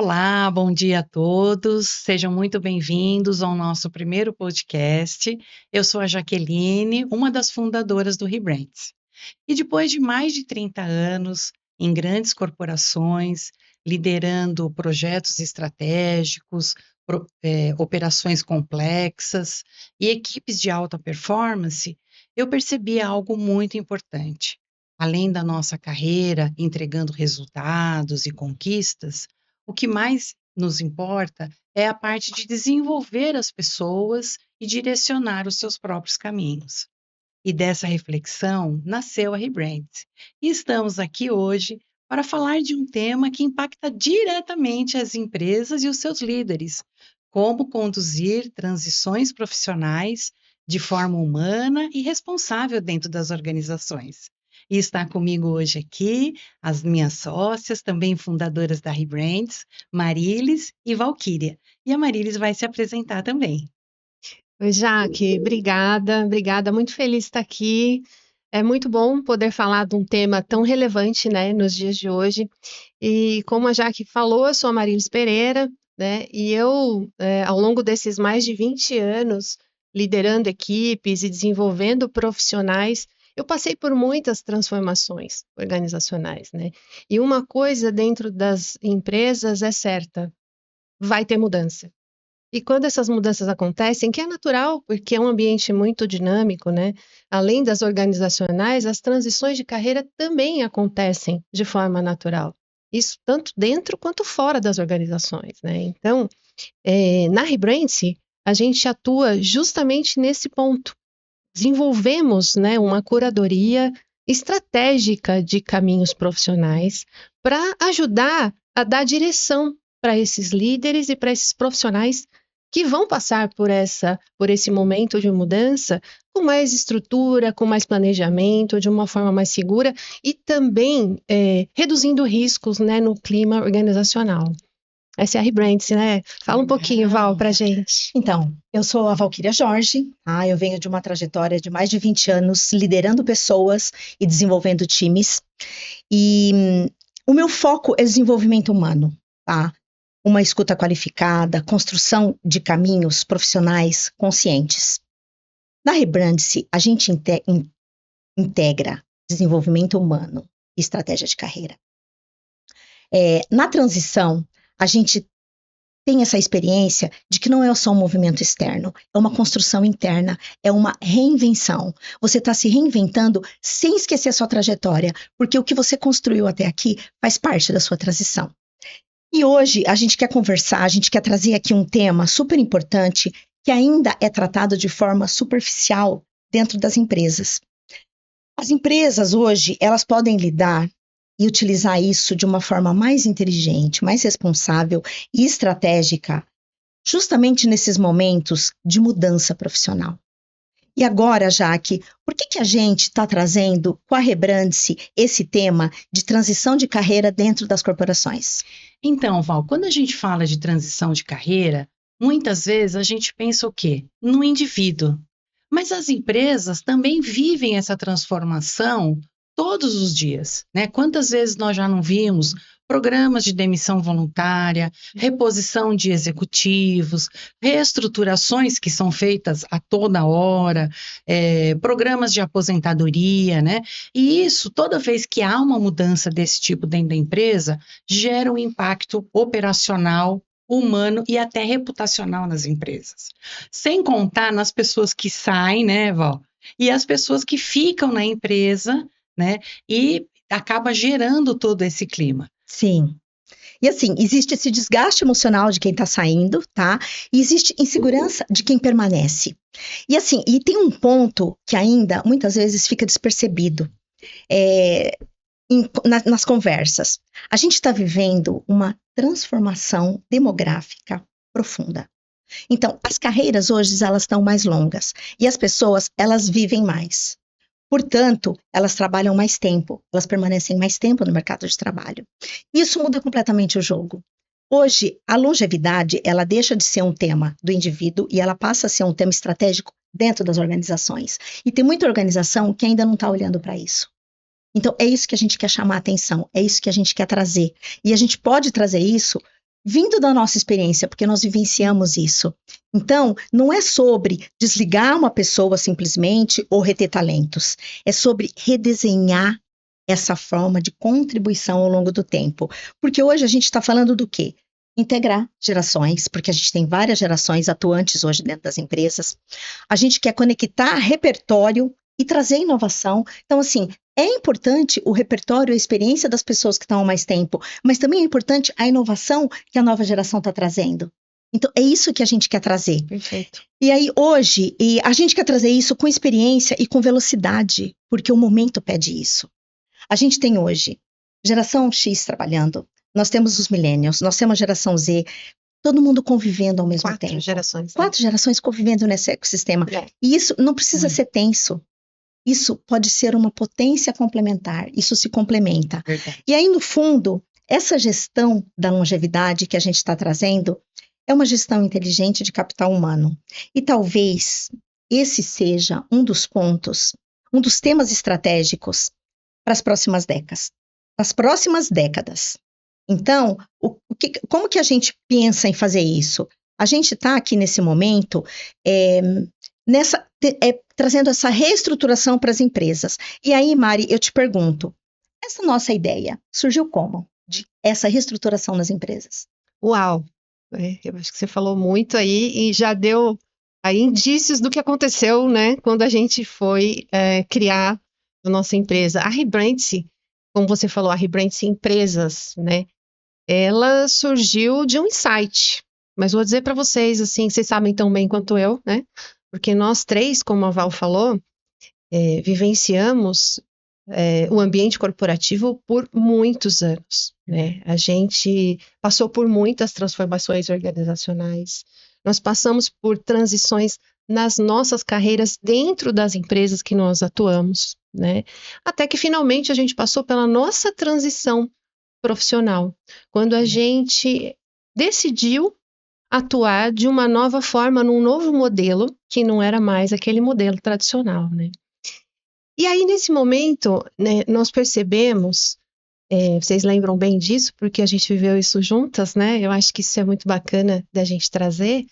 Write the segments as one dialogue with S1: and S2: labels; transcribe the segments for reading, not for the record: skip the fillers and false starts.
S1: Olá, bom dia a todos. Sejam muito bem-vindos ao nosso primeiro podcast. Eu sou a Jaqueline, uma das fundadoras do Rebrands. E depois de mais de 30 anos em grandes corporações, liderando projetos estratégicos, operações complexas e equipes de alta performance, eu percebi algo muito importante. Além da nossa carreira entregando resultados e conquistas, o que mais nos importa é a parte de desenvolver as pessoas e direcionar os seus próprios caminhos. E dessa reflexão nasceu a Rebrand. E estamos aqui hoje para falar de um tema que impacta diretamente as empresas e os seus líderes: como conduzir transições profissionais de forma humana e responsável dentro das organizações. E está comigo hoje aqui as minhas sócias, também fundadoras da Rebrands, Marilis e Valquíria. E a Marilis vai se apresentar também.
S2: Oi, Jaque, obrigada, muito feliz de estar aqui. É muito bom poder falar de um tema tão relevante, né, nos dias de hoje. E como a Jaque falou, eu sou a Marilis Pereira, né, e eu, ao longo desses mais de 20 anos, liderando equipes e desenvolvendo profissionais, eu passei por muitas transformações organizacionais, né? E uma coisa dentro das empresas é certa, vai ter mudança. E quando essas mudanças acontecem, que é natural, porque é um ambiente muito dinâmico, né? Além das organizacionais, as transições de carreira também acontecem de forma natural. Isso tanto dentro quanto fora das organizações, né? Então, na Rebrandse, a gente atua justamente nesse ponto. Desenvolvemos, né, uma curadoria estratégica de caminhos profissionais para ajudar a dar direção para esses líderes e para esses profissionais que vão passar por esse momento de mudança com mais estrutura, com mais planejamento, de uma forma mais segura e também reduzindo riscos, né, no clima organizacional. Essa é a Rebrands, né? Fala um pouquinho, Val, pra gente.
S3: Então, eu sou a Valquíria Jorge, tá? Eu venho de uma trajetória de mais de 20 anos liderando pessoas e desenvolvendo times. E o meu foco é desenvolvimento humano, tá? Uma escuta qualificada, construção de caminhos profissionais conscientes. Na Rebrand-se, a gente integra desenvolvimento humano e estratégia de carreira. Na transição, a gente tem essa experiência de que não é só um movimento externo, é uma construção interna, é uma reinvenção. Você está se reinventando sem esquecer a sua trajetória, porque o que você construiu até aqui faz parte da sua transição. E hoje a gente quer conversar, a gente quer trazer aqui um tema super importante que ainda é tratado de forma superficial dentro das empresas. As empresas hoje, elas podem lidar e utilizar isso de uma forma mais inteligente, mais responsável e estratégica, justamente nesses momentos de mudança profissional. E agora, Jaque, por que a gente está trazendo com a Rebrand-se esse tema de transição de carreira dentro das corporações?
S1: Então, Val, quando a gente fala de transição de carreira, muitas vezes a gente pensa o quê? No indivíduo. Mas as empresas também vivem essa transformação todos os dias, né? Quantas vezes nós já não vimos programas de demissão voluntária, reposição de executivos, reestruturações que são feitas a toda hora, programas de aposentadoria, né? E isso, toda vez que há uma mudança desse tipo dentro da empresa, gera um impacto operacional, humano e até reputacional nas empresas. Sem contar nas pessoas que saem, né, Val? E as pessoas que ficam na empresa, né? E acaba gerando todo esse clima.
S3: Sim. E assim, existe esse desgaste emocional de quem está saindo, tá? E existe insegurança de quem permanece. E assim, e tem um ponto que ainda muitas vezes fica despercebido nas conversas. A gente está vivendo uma transformação demográfica profunda. Então, as carreiras hoje, elas estão mais longas. E as pessoas, elas vivem mais. Portanto, elas trabalham mais tempo, elas permanecem mais tempo no mercado de trabalho. Isso muda completamente o jogo. Hoje, a longevidade, ela deixa de ser um tema do indivíduo e ela passa a ser um tema estratégico dentro das organizações. E tem muita organização que ainda não está olhando para isso. Então, é isso que a gente quer chamar a atenção, é isso que a gente quer trazer. E a gente pode trazer isso vindo da nossa experiência, porque nós vivenciamos isso. Então, não é sobre desligar uma pessoa simplesmente ou reter talentos. É sobre redesenhar essa forma de contribuição ao longo do tempo. Porque hoje a gente está falando do quê? Integrar gerações, porque a gente tem várias gerações atuantes hoje dentro das empresas. A gente quer conectar repertório e trazer inovação. Então, assim, é importante o repertório, a experiência das pessoas que estão há mais tempo, mas também é importante a inovação que a nova geração está trazendo. Então, é isso que a gente quer trazer.
S2: Perfeito.
S3: E aí, hoje, a gente quer trazer isso com experiência e com velocidade, porque o momento pede isso. A gente tem hoje geração X trabalhando, nós temos os millennials, nós temos a geração Z, todo mundo convivendo ao mesmo tempo.
S2: 4 gerações.
S3: 4 gerações convivendo nesse ecossistema. E isso não precisa ser tenso. Isso pode ser uma potência complementar, isso se complementa.
S1: Verdade.
S3: E aí, no fundo, essa gestão da longevidade que a gente está trazendo é uma gestão inteligente de capital humano. E talvez esse seja um dos pontos, um dos temas estratégicos para as próximas décadas. As próximas décadas. Então, como que a gente pensa em fazer isso? A gente está aqui nesse momento trazendo essa reestruturação para as empresas. E aí, Mari, eu te pergunto, essa nossa ideia surgiu como? De essa reestruturação nas empresas?
S2: Uau! Eu acho que você falou muito aí e já deu aí indícios do que aconteceu, né? Quando a gente foi criar a nossa empresa. A Rebrandse, como você falou, a Rebrandse Empresas, né? Ela surgiu de um insight. Mas vou dizer para vocês, assim, vocês sabem tão bem quanto eu, né? Porque nós três, como a Val falou, vivenciamos o ambiente corporativo por muitos anos, né? A gente passou por muitas transformações organizacionais, nós passamos por transições nas nossas carreiras dentro das empresas que nós atuamos, né? Até que finalmente a gente passou pela nossa transição profissional, quando a gente decidiu atuar de uma nova forma, num novo modelo, que não era mais aquele modelo tradicional, né? E aí, nesse momento, né, nós percebemos, vocês lembram bem disso, porque a gente viveu isso juntas, né? Eu acho que isso é muito bacana da gente trazer.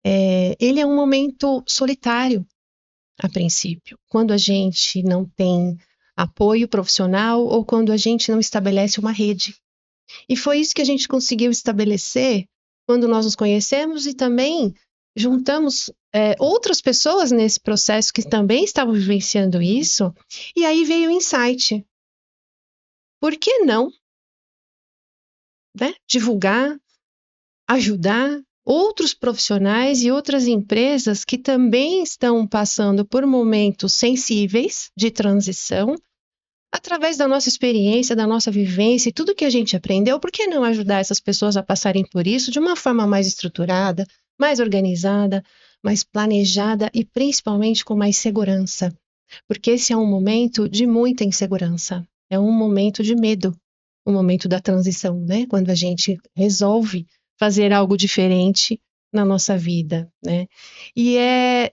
S2: Ele é um momento solitário, a princípio, quando a gente não tem apoio profissional ou quando a gente não estabelece uma rede. E foi isso que a gente conseguiu estabelecer quando nós nos conhecemos e também juntamos outras pessoas nesse processo que também estavam vivenciando isso, e aí veio o insight. Por que não, né, divulgar, ajudar outros profissionais e outras empresas que também estão passando por momentos sensíveis de transição, através da nossa experiência, da nossa vivência e tudo que a gente aprendeu, por que não ajudar essas pessoas a passarem por isso de uma forma mais estruturada, mais organizada, mais planejada e principalmente com mais segurança? Porque esse é um momento de muita insegurança, é um momento de medo, um momento da transição, né? Quando a gente resolve fazer algo diferente na nossa vida, né? E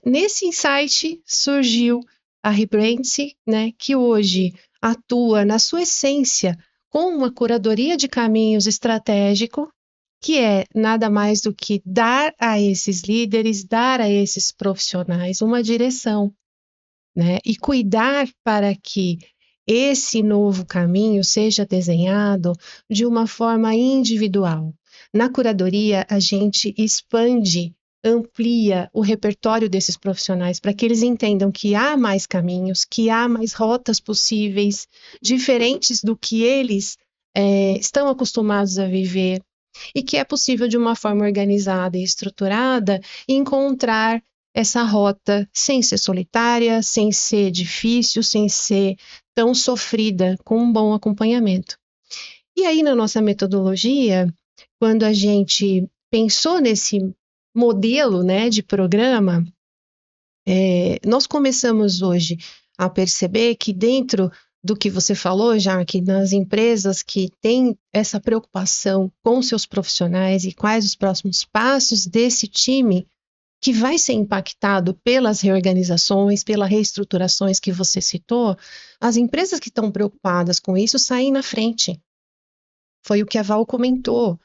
S2: nesse insight surgiu a Rebrandse, né? Que hoje atua na sua essência com uma curadoria de caminhos estratégico, que é nada mais do que dar a esses líderes, dar a esses profissionais uma direção, né? E cuidar para que esse novo caminho seja desenhado de uma forma individual. Na curadoria, a gente expande, amplia o repertório desses profissionais para que eles entendam que há mais caminhos, que há mais rotas possíveis, diferentes do que eles estão acostumados a viver, e que é possível, de uma forma organizada e estruturada, encontrar essa rota sem ser solitária, sem ser difícil, sem ser tão sofrida, com um bom acompanhamento. E aí, na nossa metodologia, quando a gente pensou nesse modelo, né, de programa, nós começamos hoje a perceber que dentro do que você falou, já que nas empresas que têm essa preocupação com seus profissionais e quais os próximos passos desse time que vai ser impactado pelas reorganizações, pelas reestruturações que você citou, as empresas que estão preocupadas com isso saem na frente. Foi o que a Val comentou.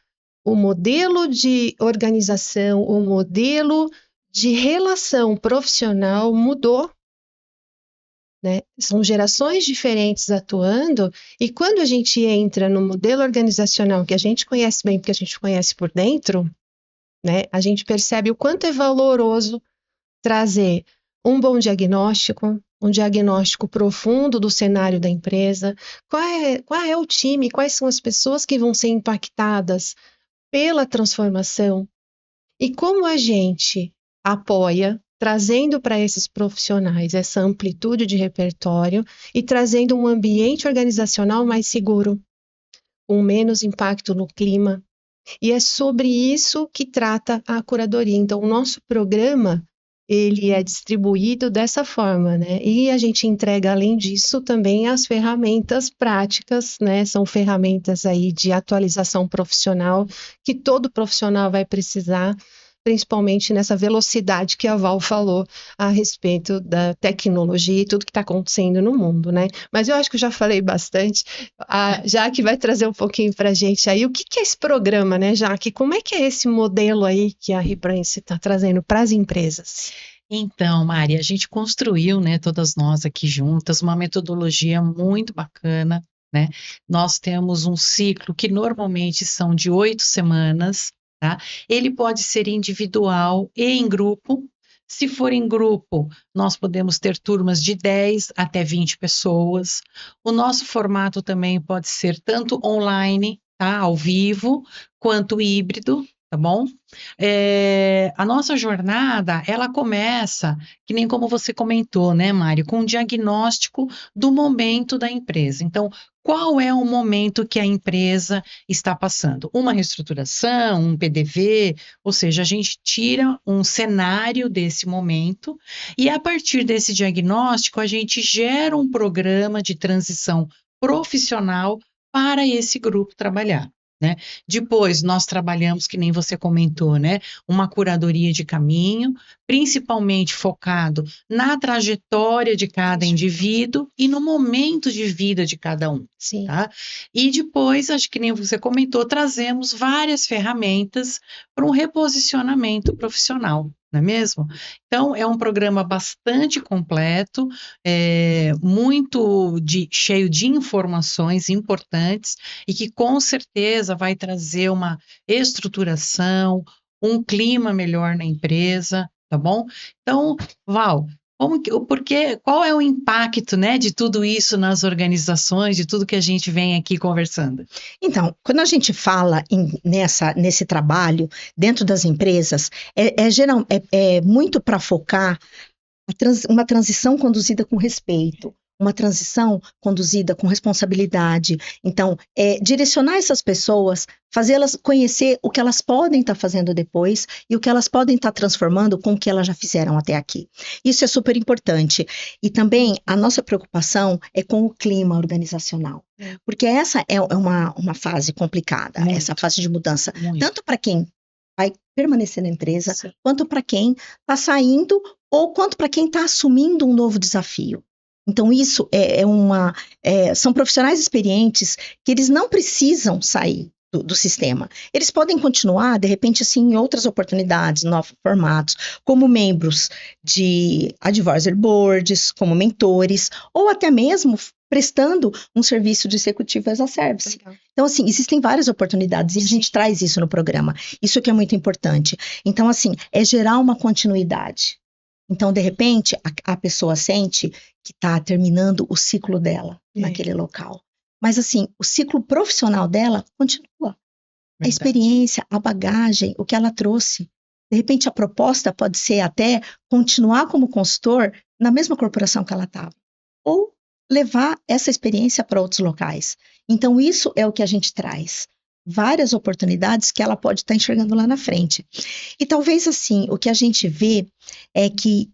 S2: o modelo de organização, o modelo de relação profissional mudou, né? São gerações diferentes atuando, e quando a gente entra no modelo organizacional que a gente conhece bem, porque a gente conhece por dentro, né, a gente percebe o quanto é valoroso trazer um bom diagnóstico, um diagnóstico profundo do cenário da empresa, qual é o time, quais são as pessoas que vão ser impactadas pela transformação, e como a gente apoia, trazendo para esses profissionais essa amplitude de repertório e trazendo um ambiente organizacional mais seguro, com menos impacto no clima. E é sobre isso que trata a curadoria. Então, o nosso programa, ele é distribuído dessa forma, né? E a gente entrega, além disso, também as ferramentas práticas, né? São ferramentas aí de atualização profissional que todo profissional vai precisar, principalmente nessa velocidade que a Val falou a respeito da tecnologia e tudo que está acontecendo no mundo, né? Mas eu acho que eu já falei bastante. A Jaque vai trazer um pouquinho para a gente aí o que é esse programa, né, Jaque? Como é que é esse modelo aí que a Rebrance está trazendo para as empresas?
S1: Então, Mari, a gente construiu, né, todas nós aqui juntas, uma metodologia muito bacana, né? Nós temos um ciclo que normalmente são de 8 semanas, tá? Ele pode ser individual e em grupo. Se for em grupo, nós podemos ter turmas de 10 até 20 pessoas. O nosso formato também pode ser tanto online, tá, ao vivo, quanto híbrido, tá bom? A nossa jornada, ela começa, que nem como você comentou, né, Mário, com um diagnóstico do momento da empresa. Então, qual é o momento que a empresa está passando? Uma reestruturação, um PDV, ou seja, a gente tira um cenário desse momento e a partir desse diagnóstico a gente gera um programa de transição profissional para esse grupo trabalhar, né? Depois nós trabalhamos, que nem você comentou, né, uma curadoria de caminho, principalmente focado na trajetória de cada indivíduo e no momento de vida de cada um.
S2: Sim.
S1: Tá? E depois, acho que nem você comentou, trazemos várias ferramentas para um reposicionamento profissional, não é mesmo? Então, é um programa bastante completo, muito cheio de informações importantes e que com certeza vai trazer uma estruturação, um clima melhor na empresa, tá bom? Então, Val, qual é o impacto, né, de tudo isso nas organizações, de tudo que a gente vem aqui conversando?
S3: Então, quando a gente fala nesse trabalho dentro das empresas, é muito para focar uma transição conduzida com respeito, uma transição conduzida com responsabilidade. Então, direcionar essas pessoas, fazê-las conhecer o que elas podem estar fazendo depois e o que elas podem estar transformando com o que elas já fizeram até aqui. Isso é super importante. E também a nossa preocupação é com o clima organizacional, porque essa é uma fase complicada,
S1: Muito.
S3: Essa fase de mudança,
S1: Muito.
S3: tanto para quem vai permanecer na empresa,
S2: Sim.
S3: quanto para quem está saindo ou quanto para quem está assumindo um novo desafio. Então, isso são profissionais experientes que eles não precisam sair do sistema. Eles podem continuar, de repente, assim, em outras oportunidades, novos formatos, como membros de advisory boards, como mentores, ou até mesmo prestando um serviço de executivo as a service.
S2: Legal.
S3: Então, assim, existem várias oportunidades e a gente traz isso no programa. Isso que é muito importante. Então, assim, é gerar uma continuidade. Então, de repente, a pessoa sente que está terminando o ciclo dela naquele local. Mas, assim, o ciclo profissional dela continua. A experiência, a bagagem, o que ela trouxe. De repente, a proposta pode ser até continuar como consultor na mesma corporação que ela estava. Ou levar essa experiência para outros locais. Então, isso é o que a gente traz. Várias oportunidades que ela pode estar enxergando lá na frente. E talvez, assim, o que a gente vê é que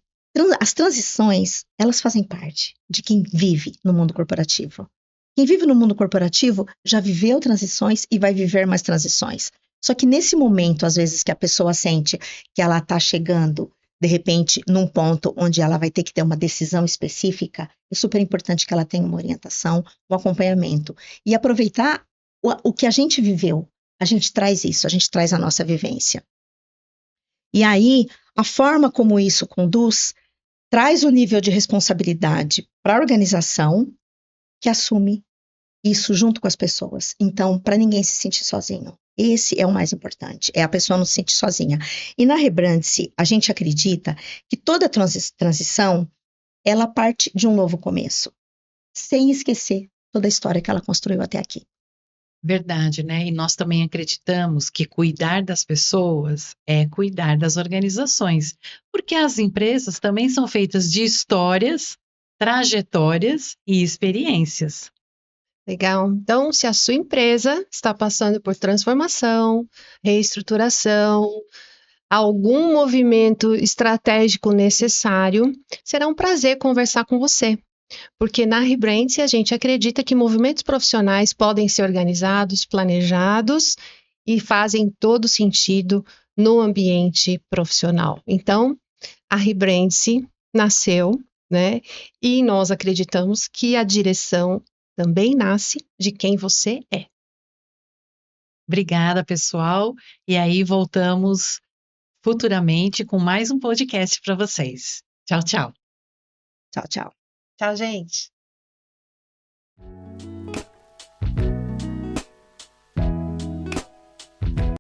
S3: as transições, elas fazem parte de quem vive no mundo corporativo. Quem vive no mundo corporativo já viveu transições e vai viver mais transições. Só que nesse momento, às vezes, que a pessoa sente que ela está chegando, de repente, num ponto onde ela vai ter que ter uma decisão específica, é super importante que ela tenha uma orientação, um acompanhamento. E aproveitar o que a gente viveu, a gente traz isso, a gente traz a nossa vivência. E aí, a forma como isso conduz traz o nível de responsabilidade para a organização que assume isso junto com as pessoas. Então, para ninguém se sentir sozinho. Esse é o mais importante, é a pessoa não se sentir sozinha. E na Rebrand-se, a gente acredita que toda transição, ela parte de um novo começo, sem esquecer toda a história que ela construiu até aqui.
S1: Verdade, né? E nós também acreditamos que cuidar das pessoas é cuidar das organizações, porque as empresas também são feitas de histórias, trajetórias e experiências.
S2: Legal. Então, se a sua empresa está passando por transformação, reestruturação, algum movimento estratégico necessário, será um prazer conversar com você. Porque na Rebrand a gente acredita que movimentos profissionais podem ser organizados, planejados e fazem todo sentido no ambiente profissional. Então, a Rebrand nasceu, né? E nós acreditamos que a direção também nasce de quem você é.
S1: Obrigada, pessoal. E aí voltamos futuramente com mais um podcast para vocês. Tchau, tchau.
S3: Tchau, tchau.
S2: Tchau, gente.